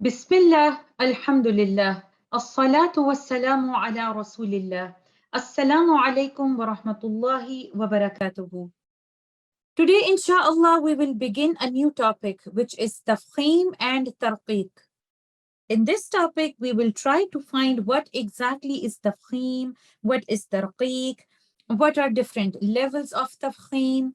Bismillah, Alhamdulillah, As-salatu was-salamu ala Rasulillah. Assalamu alaikum wa rahmatullahi wa barakatuhu. Today, inshallah, we will begin a new topic, which is tafkhim and tarqiq. In this topic, we will try to find what exactly is tafkhim, what is tarqiq, what are different levels of tafkhim,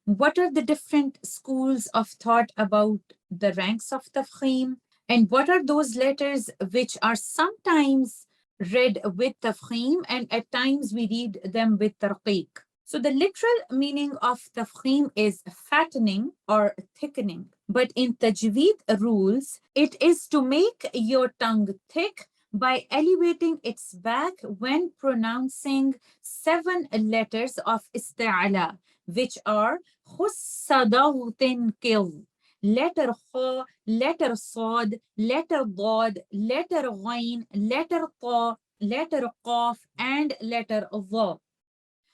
what are the different schools of thought about the ranks of tafkhim, and what are those letters which are sometimes read with tafkhim and at times we read them with tarqiq. So the literal meaning of tafkhim is fattening or thickening. But in tajweed rules, it is to make your tongue thick by elevating its back when pronouncing 7 letters of isti'ala, which are khussadawtin kil, letter kha, letter sad, letter dad, letter ghain, letter ta, letter qaf, and letter dha.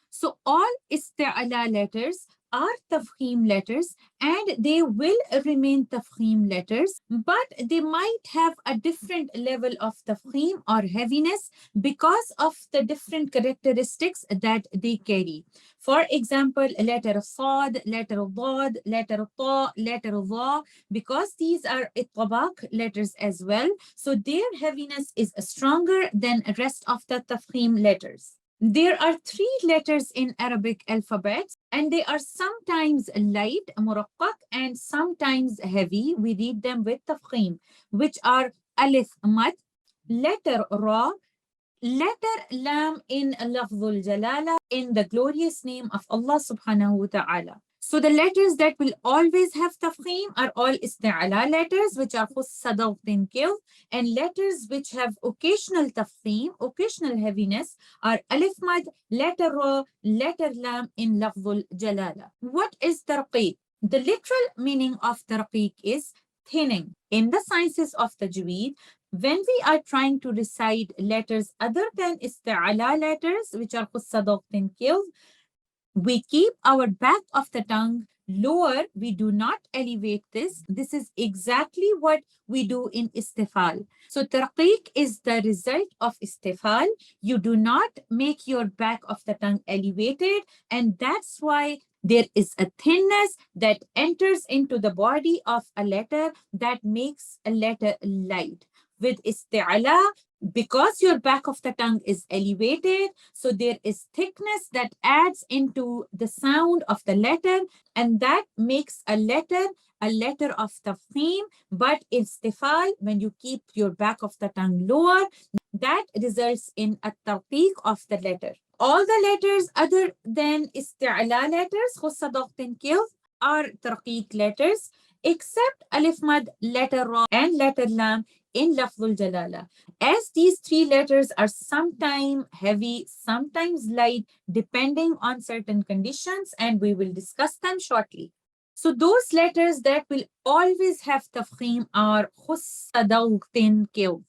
So all isti'ala letters are tafkhim letters and they will remain tafkhim letters, but they might have a different level of tafkhim or heaviness because of the different characteristics that they carry. For example, letter sad, letter dad, letter ta, letter dha, because these are ittabaq letters as well, so their heaviness is stronger than the rest of the tafkhim letters. There are 3 letters in Arabic alphabet and they are sometimes light, muraqqaq, and sometimes heavy. We read them with tafkhim, which are alif mad, letter ra, letter lam in lafzul jalala, in the glorious name of Allah subhanahu wa ta'ala. So the letters that will always have tafkhim are all isti'ala letters, which are khussadawtin kil, and letters which have occasional tafkhim, occasional heaviness, are alif mad, letter ra, letter lam in lafzul jalala. What is tarqiq? The literal meaning of tarqiq is thinning. In the sciences of tajweed, when we are trying to recite letters other than isti'ala letters, which are khussadawtin kil, we keep our back of the tongue lower. We do not elevate this. This is exactly what we do in istifal. So tarqiq is the result of istifal. You do not make your back of the tongue elevated, and that's why there is a thinness that enters into the body of a letter that makes a letter light. With isti'ala, because your back of the tongue is elevated, so there is thickness that adds into the sound of the letter, and that makes a letter of tafkhim. But istifal, when you keep your back of the tongue lower, that results in a tarqiq of the letter. All the letters other than isti'ala letters, khussadawtin kil, are tarqiq letters, except alif mad, letter ra, and letter lam in lafzul jalala, as these 3 letters are sometimes heavy, sometimes light, depending on certain conditions, and we will discuss them shortly. So those letters that will always have tafkhim are khussadawtin kil.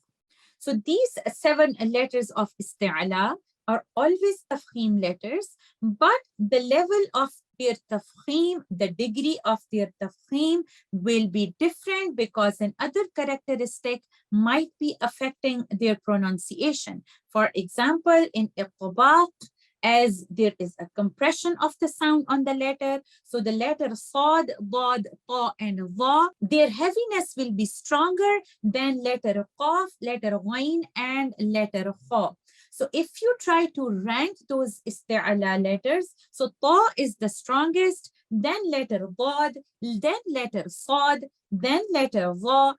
So these 7 letters of isti'ala are always tafkhim letters, but the level of their tafkhim, the degree of their tafkhim will be different because another characteristic might be affecting their pronunciation. For example, in ittabaq, as there is a compression of the sound on the letter, so the letter sad, dad, ta, and dha, their heaviness will be stronger than letter qaf, letter ghain, and letter kha. So if you try to rank those isti'ala letters, so ta is the strongest, then letter dad, then letter sad, then letter dha,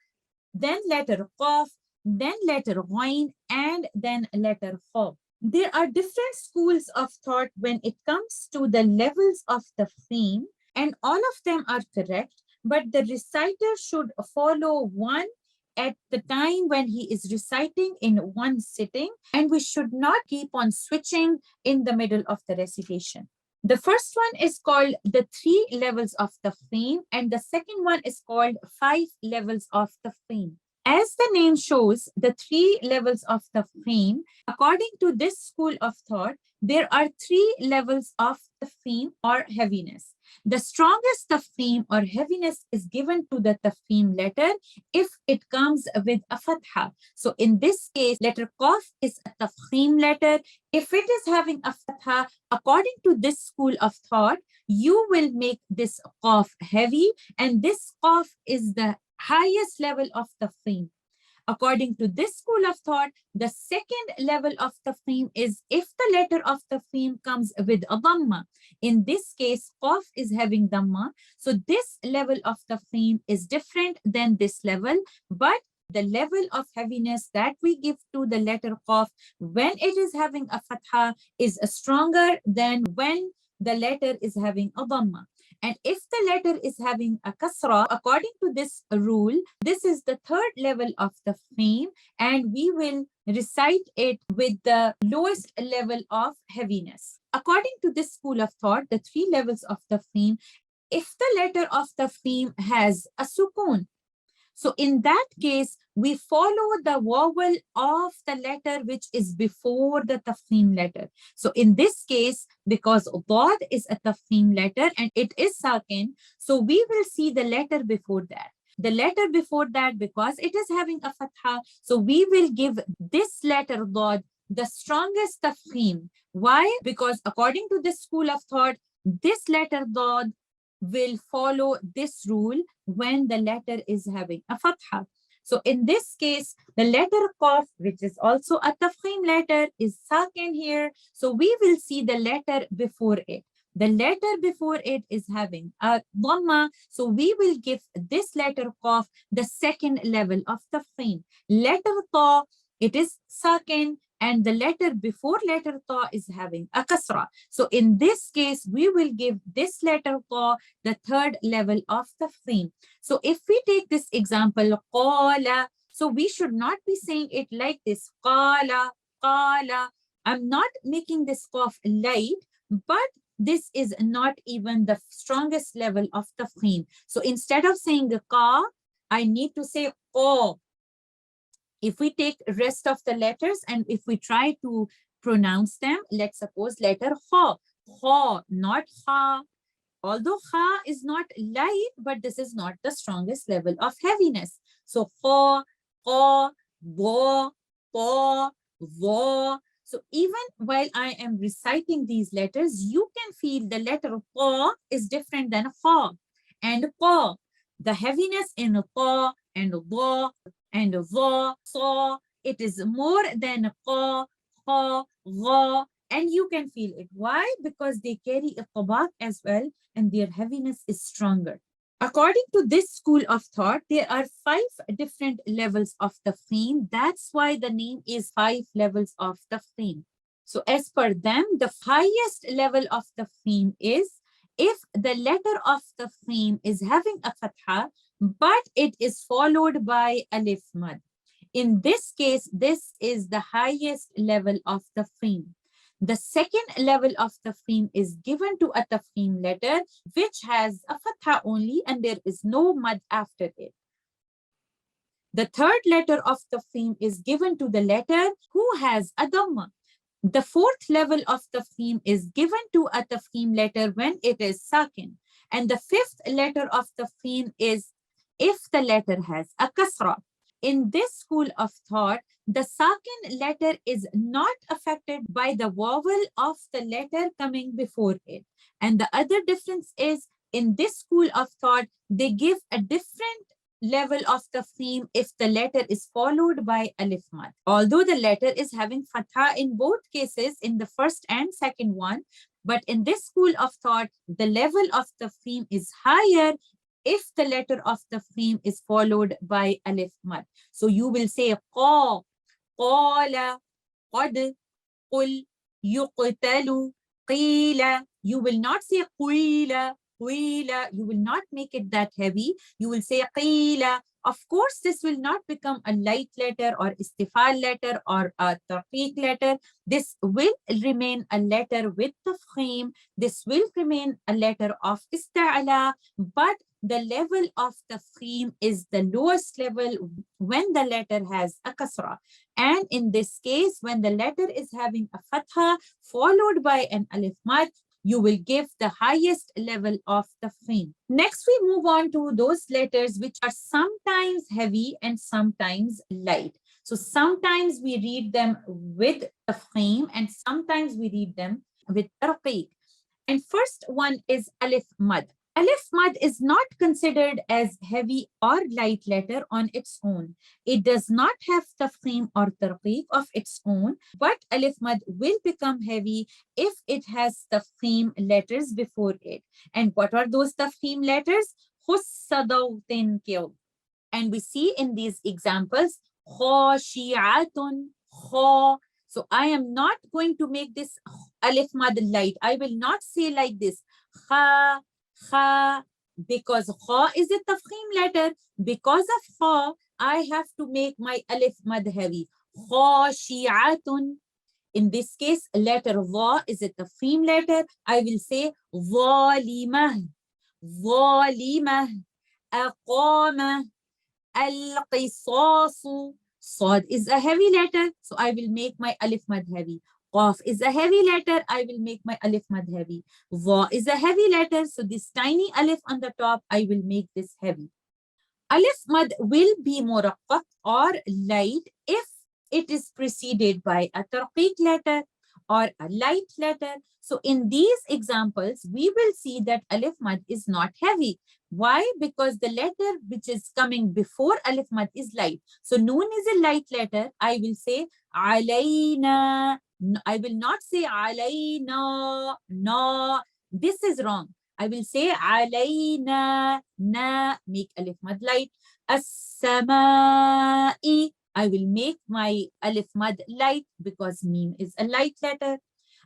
then letter qaf, then letter ghain, and then letter kha. There are different schools of thought when it comes to the levels of the theme, and all of them are correct, but the reciter should follow one at the time when he is reciting in one sitting, and we should not keep on switching in the middle of the recitation. The first one is called the 3 levels of tafkhim, and the second one is called 5 levels of tafkhim. As the name shows, the 3 levels of tafkhim, according to this school of thought, there are 3 levels of tafkhim or heaviness. The strongest tafkhim or heaviness is given to the tafkhim letter if it comes with a fatha. So in this case, letter qaf is a tafkhim letter. If it is having a fatha, according to this school of thought, you will make this qaf heavy, and this qaf is the highest level of tafkhim. According to this school of thought, the second level of tafkhim is if the letter of tafkhim comes with a dhamma. In this case, qaf is having dhamma. So this level of tafkhim is different than this level, but the level of heaviness that we give to the letter qaf when it is having a fatha is stronger than when the letter is having a dhamma. And if the letter is having a kasra, according to this rule, this is the third level of tafkhim, and we will recite it with the lowest level of heaviness. According to this school of thought, the three levels of tafkhim, if the letter of tafkhim has a sukoon, so in that case, we follow the vowel of the letter which is before the tafkhim letter. So in this case, because dad is a tafkhim letter and it is sakin, so we will see the letter before that. The letter before that, because it is having a fatha, so we will give this letter dad the strongest tafkhim. Why? Because according to this school of thought, this letter dad will follow this rule when the letter is having a fatha. So in this case, the letter qaf, which is also a tafkhim letter, is sakin here. So we will see the letter before it. The letter before it is having a dhamma. So we will give this letter qaf the second level of tafkhim. Letter ta, it is sakin, and the letter before letter ta is having a kasra. So in this case, we will give this letter ta the third level of tafkhim. So if we take this example, qala, so we should not be saying it like this, qala, qala. I'm not making this qaf light, but this is not even the strongest level of tafkhim. So instead of saying the ka, I need to say qa. If we take rest of the letters and if we try to pronounce them, let's suppose letter kha, kha, not kha. Although kha is not light, but this is not the strongest level of heaviness. So kha, qa, wa, ta, wa. So even while I am reciting these letters, you can feel the letter qa is different than kha and qa. The heaviness in qa and wa and va, sa, it is more than qa, kha, gha, and you can feel it. Why? Because they carry a tabaq as well, and their heaviness is stronger. According to this school of thought, there are 5 different levels of tafkhim. That's why the name is 5 levels of tafkhim. So as per them, the highest level of tafkhim is if the letter of tafkhim is having a fatha, but it is followed by alif mad. In this case, this is the highest level of tafkhim. The second level of tafkhim is given to a tafkhim letter which has a fatha only and there is no mad after it. The third letter of tafkhim is given to the letter who has a dhamma. The fourth level of tafkhim is given to a tafkhim letter when it is sakin. And the fifth letter of tafkhim is if the letter has a kasra. In this school of thought, the sakin letter is not affected by the vowel of the letter coming before it. And the other difference is in this school of thought, they give a different level of tafkhim if the letter is followed by alif mad. Although the letter is having fatha in both cases, in the first and second one, but in this school of thought, the level of tafkhim is higher if the letter of tafkhim is followed by alif mad. So you will say qa, qala, qad, qul, yuqtalu, qila. You will not say qila, qila. You will not make it that heavy. You will say qila. Of course, this will not become a light letter or istifal letter or a taqiq letter. This will remain a letter with tafkhim. This will remain a letter of ista'ala, but the level of tafkhim is the lowest level when the letter has a kasra. And in this case, when the letter is having a fatha followed by an alif mad, you will give the highest level of tafkhim. Next, we move on to those letters which are sometimes heavy and sometimes light. So sometimes we read them with tafkhim and sometimes we read them with tarqiq. And first one is alif mad. Alif mad is not considered as heavy or light letter on its own. It does not have tafkhim or tarqiq of its own, but alif mad will become heavy if it has tafkhim letters before it. And what are those tafkhim letters? Khussadawtin kil. And we see in these examples, khashi'atun, kha. So I am not going to make this alif mad light. I will not say like this, kha, kha, because kha is a tafkhim letter. Because of kha, I have to make my alif mad heavy. Khashi'atun. In this case, letter va is a tafkhim letter. I will say zalimah, zalimah, aqama, al-qisasu. Sad is a heavy letter, so I will make my alif mad heavy. Qaf is a heavy letter, I will make my alif mad heavy. Va is a heavy letter, so this tiny alif on the top, I will make this heavy. Alif mad will be muraqqaq or light if it is preceded by a tarqiq letter or a light letter. So in these examples, we will see that alif mad is not heavy. Why? Because the letter which is coming before alif mad is light. So noon is a light letter. I will say alayna. I will not say alayna. No, this is wrong. I will say alayna. Na, make alif mad light. As-samai. I will make my alif mad light because mim is a light letter.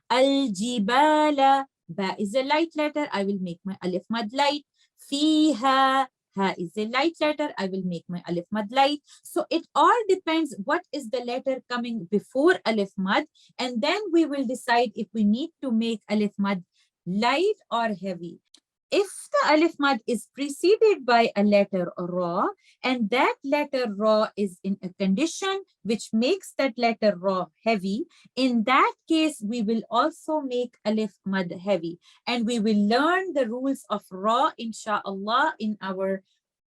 Al-jibala. Ba is a light letter. I will make my alif mad light. Fiha, ha is a light letter. I will make my alif mad light. So it all depends what is the letter coming before alif mad, and then we will decide if we need to make alif mad light or heavy. If the alif mad is preceded by a letter ra, and that letter ra is in a condition which makes that letter ra heavy, in that case, we will also make alif mad heavy. And we will learn the rules of ra, inshallah, in our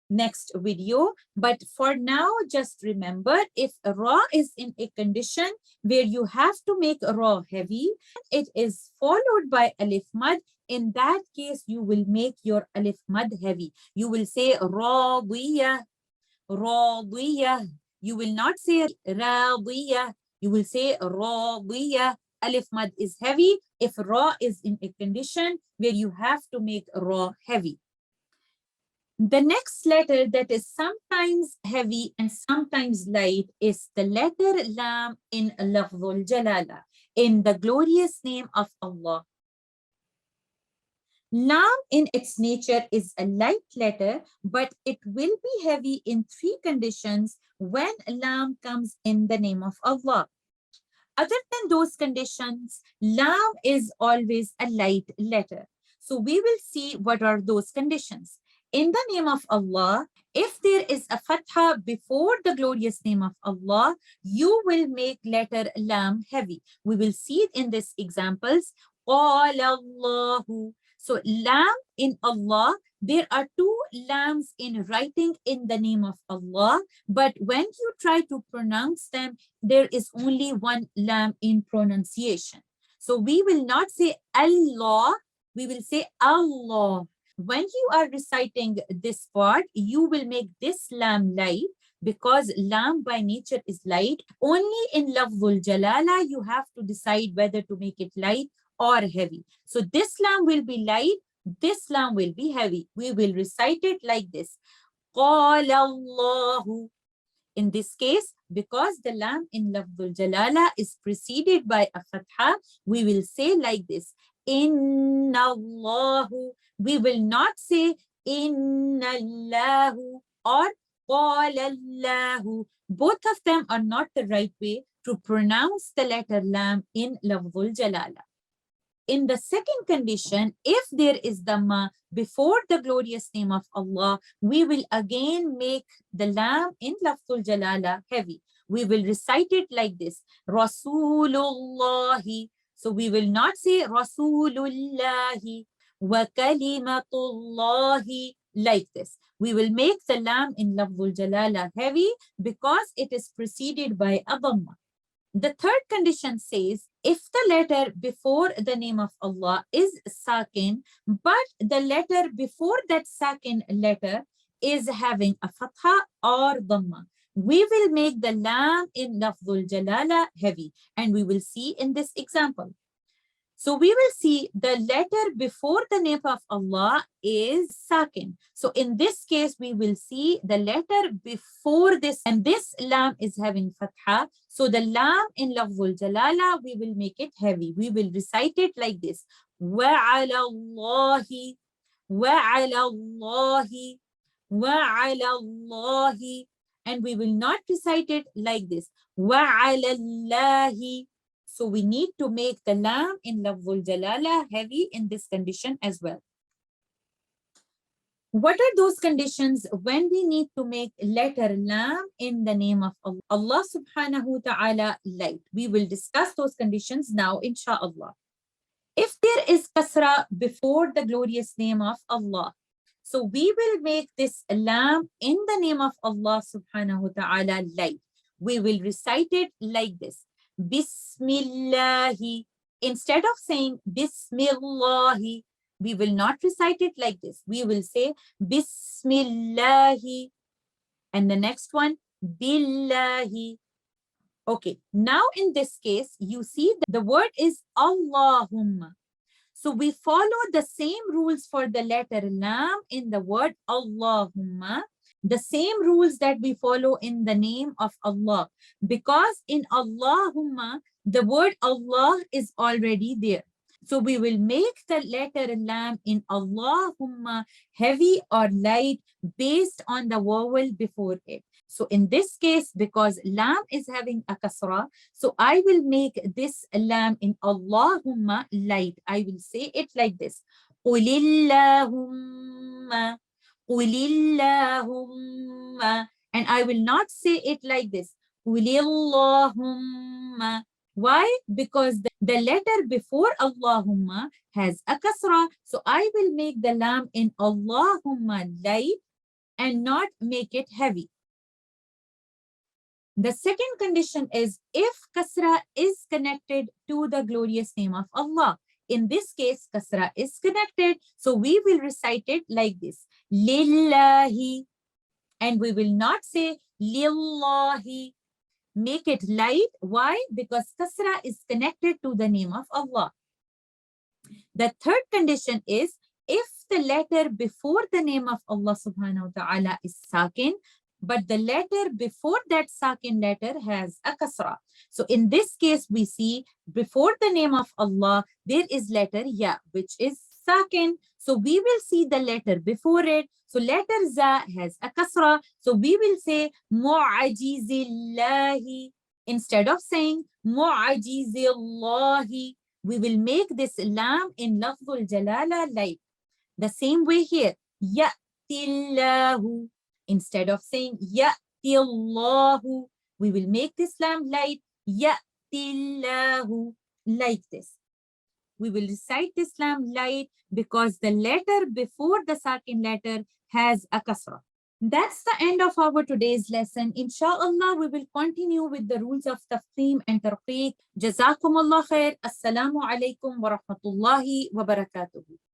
next video. But for now, just remember, if ra is in a condition where you have to make ra heavy, it is followed by alif mad. In that case, you will make your alif mad heavy. You will say radiyah, radiyah. You will not say radiyah. You will say radiyah. Alif mad is heavy if ra is in a condition where you have to make ra heavy. The next letter that is sometimes heavy and sometimes light is the letter lam in lafzul jalala, in the glorious name of Allah. Lam in its nature is a light letter, but it will be heavy in three conditions when lam comes in the name of Allah. Other than those conditions, lam is always a light letter. So we will see what are those conditions. In the name of Allah, if there is a fatha before the glorious name of Allah, you will make letter lam heavy. We will see it in these examples. Qala Allahu. So lam in Allah, there are two lams in writing in the name of Allah, but when you try to pronounce them, there is only one lam in pronunciation. So we will not say Allah, we will say Allah. When you are reciting this part, you will make this lam light because lam by nature is light. Only in lafzul jalala, you have to decide whether to make it light or heavy. So this lam will be light, this lam will be heavy. We will recite it like this. Qala Allahu. In this case, because the lam in lafzul jalala is preceded by a fatha, we will say like this. Inna Allahu. We will not say Inna Allahu or Qala Allahu. Both of them are not the right way to pronounce the letter lam in lafzul jalala. In the second condition, if there is Dhamma before the glorious name of Allah, we will again make the lam in lafzul jalala heavy. We will recite it like this. Rasulullahi. So we will not say Rasulullahi wa kalimatullahi like this. We will make the lam in Lafzul Jalala heavy because it is preceded by a dhamma. The third condition says, if the letter before the name of Allah is sakin, but the letter before that sakin letter is having a fatha or dhamma, we will make the lam in Lafzul Jalala heavy, and we will see in this example. So we will see the letter before the name of Allah is sakin. So in this case, we will see the letter before this, and this lam is having fatha. So the lam in Lafzul Jalala, we will make it heavy. We will recite it like this. وَعَلَى اللَّهِ وَعَلَى اللَّهِ وَعَلَى اللَّهِ. And we will not recite it like this. وَعَلَى اللَّهِ. So we need to make the lam in Lafzul Jalala heavy in this condition as well. What are those conditions when we need to make letter lam in the name of Allah? Allah subhanahu wa ta'ala light. We will discuss those conditions now, inshallah. If there is kasra before the glorious name of Allah, so we will make this lam in the name of Allah subhanahu wa ta'ala light. We will recite it like this. Bismillahi. Instead of saying Bismillahi, we will not recite it like this. We will say Bismillahi. And the next one, Billahi. Okay, now in this case, you see the word is Allahumma. So we follow the same rules for the letter lam in the word Allahumma, the same rules that we follow in the name of Allah, because in Allahumma, the word Allah is already there. So we will make the letter lam in Allahumma heavy or light based on the vowel before it. So in this case, because lam is having a kasra, so I will make this lam in Allahumma light. I will say it like this. Qulillahumma, Qulillahumma. And I will not say it like this. Qulillahumma. Why? Because the letter before Allahumma has a kasra. So I will make the lam in Allahumma light and not make it heavy. The second condition is if kasra is connected to the glorious name of Allah. In this case, kasra is connected. So we will recite it like this. Lillahi. And we will not say Lillahi. Make it light. Why? Because kasra is connected to the name of Allah. The third condition is if the letter before the name of Allah subhanahu wa ta'ala is sakin, but the letter before that sakin letter has a kasra. So in this case, we see before the name of Allah, there is letter ya, which is sakin. So we will see the letter before it. So letter za has a kasra. So we will say mu'ajizillahi. Instead of saying mu'ajizillahi, we will make this lam in Lafzul Jalala light. The same way here, ya'tillahu. Instead of saying ya'tillahu, we will make this lam light, ya'tillahu, like this. We will recite this lam light because the letter before the sakin letter has a kasra. That's the end of our today's lesson. Inshallah, we will continue with the rules of tafkhim and tarqiq. Jazakumullah khair. Assalamu alaikum wa rahmatullahi wa barakatuhu.